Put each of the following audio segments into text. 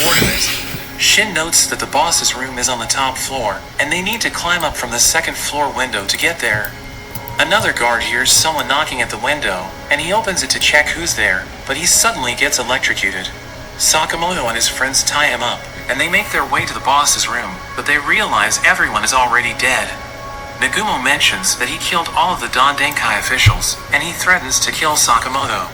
bored of it. Shin notes that the boss's room is on the top floor, and they need to climb up from the second floor window to get there. Another guard hears someone knocking at the window, and he opens it to check who's there, but he suddenly gets electrocuted. Sakamoto and his friends tie him up, and they make their way to the boss's room, but they realize everyone is already dead. Nagumo mentions that he killed all of the Dandenkai officials, and he threatens to kill Sakamoto.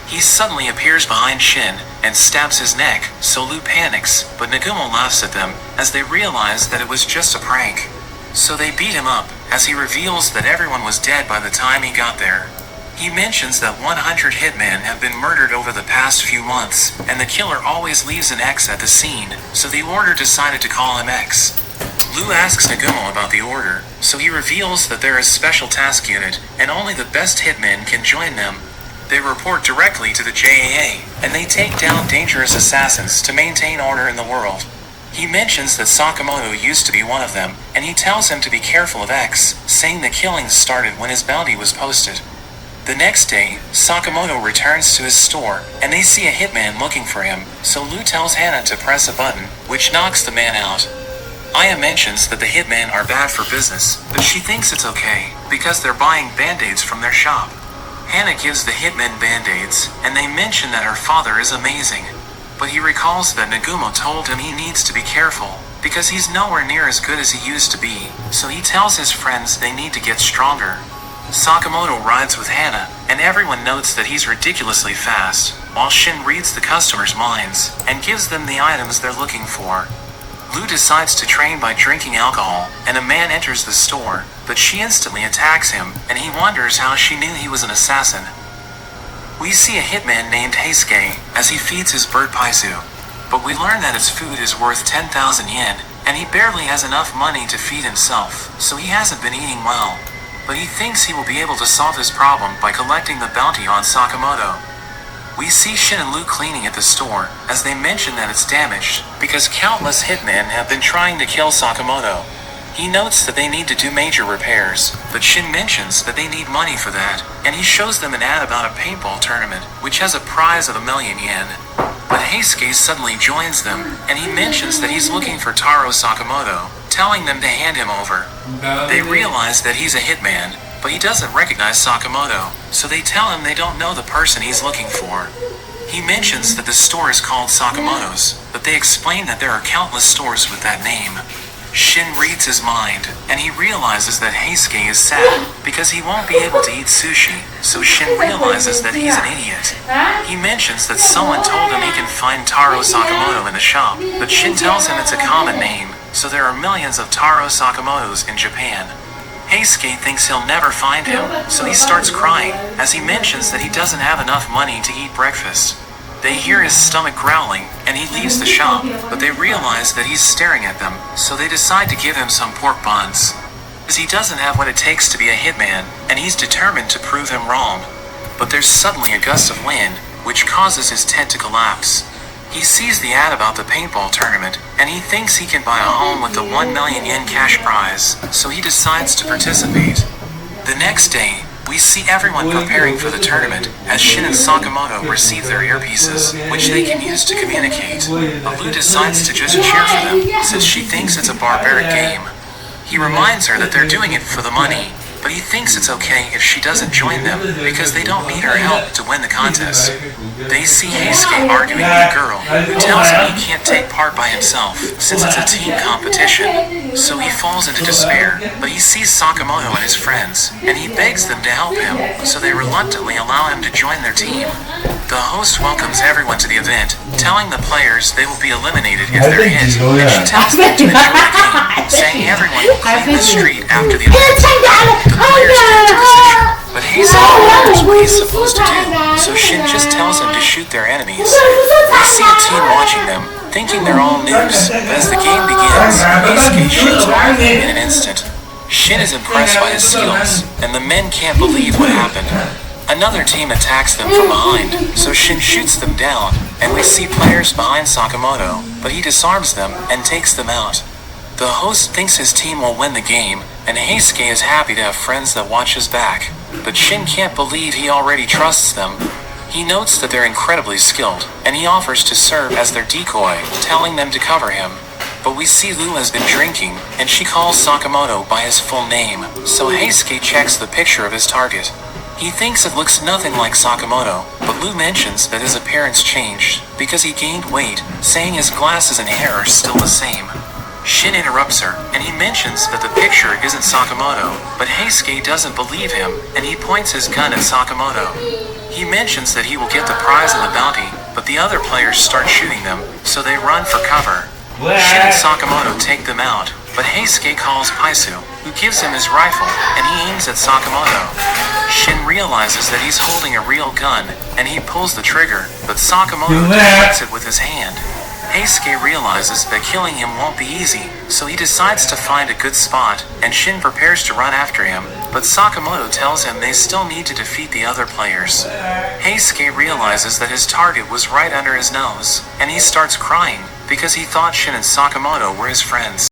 He suddenly appears behind Shin and stabs his neck, so Lu panics, but Nagumo laughs at them as they realize that it was just a prank. So they beat him up, as he reveals that everyone was dead by the time he got there. He mentions that 100 hitmen have been murdered over the past few months, and the killer always leaves an X at the scene, so the order decided to call him X. Lu asks Nagumo about the order, so he reveals that they're a special task unit, and only the best hitmen can join them. They report directly to the JAA, and they take down dangerous assassins to maintain order in the world. He mentions that Sakamoto used to be one of them, and he tells him to be careful of X, saying the killings started when his bounty was posted. The next day, Sakamoto returns to his store, and they see a hitman looking for him, so Lu tells Hana to press a button, which knocks the man out. Aya mentions that the hitmen are bad for business, but she thinks it's okay, because they're buying band-aids from their shop. Hana gives the hitmen band-aids, and they mention that her father is amazing. But he recalls that Nagumo told him he needs to be careful, because he's nowhere near as good as he used to be, so he tells his friends they need to get stronger. Sakamoto rides with Hana, and everyone notes that he's ridiculously fast, while Shin reads the customers' minds, and gives them the items they're looking for. Lu decides to train by drinking alcohol, and a man enters the store, but she instantly attacks him, and he wonders how she knew he was an assassin. We see a hitman named Heisuke as he feeds his bird Paisu, but we learn that his food is worth 10,000 yen, and he barely has enough money to feed himself, so he hasn't been eating well. But he thinks he will be able to solve his problem by collecting the bounty on Sakamoto. We see Shin and Lu cleaning at the store, as they mention that it's damaged, because countless hitmen have been trying to kill Sakamoto. He notes that they need to do major repairs, but Shin mentions that they need money for that, and he shows them an ad about a paintball tournament, which has a prize of 1,000,000 yen. But Heisuke suddenly joins them, and he mentions that he's looking for Taro Sakamoto, telling them to hand him over. They realize that he's a hitman, but he doesn't recognize Sakamoto, so they tell him they don't know the person he's looking for. He mentions that the store is called Sakamoto's, but they explain that there are countless stores with that name. Shin reads his mind, and he realizes that Heisuke is sad because he won't be able to eat sushi, so Shin realizes that he's an idiot. He mentions that someone told him he can find Taro Sakamoto in the shop, but Shin tells him it's a common name, so there are millions of Taro Sakamotos in Japan. Heisuke thinks he'll never find him, so he starts crying, as he mentions that he doesn't have enough money to eat breakfast. They hear his stomach growling, and he leaves the shop, but they realize that he's staring at them, so they decide to give him some pork buns. As he doesn't have what it takes to be a hitman, and he's determined to prove him wrong. But there's suddenly a gust of wind, which causes his tent to collapse. He sees the ad about the paintball tournament, and he thinks he can buy a home with the 1,000,000 yen cash prize, so he decides to participate. The next day, we see everyone preparing for the tournament, as Shin and Sakamoto receive their earpieces, which they can use to communicate. But Lu decides to just cheer for them, since she thinks it's a barbaric game. He reminds her that they're doing it for the money, but he thinks it's okay if she doesn't join them, because they don't need her help to win the contest. They see Heisuke arguing with a girl, who tells him he can't take part by himself, since it's a team competition. So he falls into despair, but he sees Sakamoto and his friends, and he begs them to help him, so they reluctantly allow him to join their team. The host welcomes everyone to the event, telling the players they will be eliminated if they're hit, and she tells them to enjoy the game, saying everyone will clean the street after the event. The players take the decision, but Heisuke wonders what he's supposed to do, so Shin just tells him to shoot their enemies. We see a team watching them, thinking they're all noobs, but as the game begins, Heisuke shoots all of them in an instant. Shin is impressed by his skills, and the men can't believe what happened. Another team attacks them from behind, so Shin shoots them down, and we see players behind Sakamoto, but he disarms them and takes them out. The host thinks his team will win the game, and Heisuke is happy to have friends that watch his back, but Shin can't believe he already trusts them. He notes that they're incredibly skilled, and he offers to serve as their decoy, telling them to cover him. But we see Lou has been drinking, and she calls Sakamoto by his full name, so Heisuke checks the picture of his target. He thinks it looks nothing like Sakamoto, but Lou mentions that his appearance changed because he gained weight, saying his glasses and hair are still the same. Shin interrupts her, and he mentions that the picture isn't Sakamoto, but Heisuke doesn't believe him, and he points his gun at Sakamoto. He mentions that he will get the prize and the bounty, but the other players start shooting them, so they run for cover. Shin and Sakamoto take them out, but Heisuke calls Paisu, who gives him his rifle, and he aims at Sakamoto. Shin realizes that he's holding a real gun, and he pulls the trigger, but Sakamoto deflects it with his hand. Heisuke realizes that killing him won't be easy, so he decides to find a good spot, and Shin prepares to run after him, but Sakamoto tells him they still need to defeat the other players. Heisuke realizes that his target was right under his nose, and he starts crying, because he thought Shin and Sakamoto were his friends.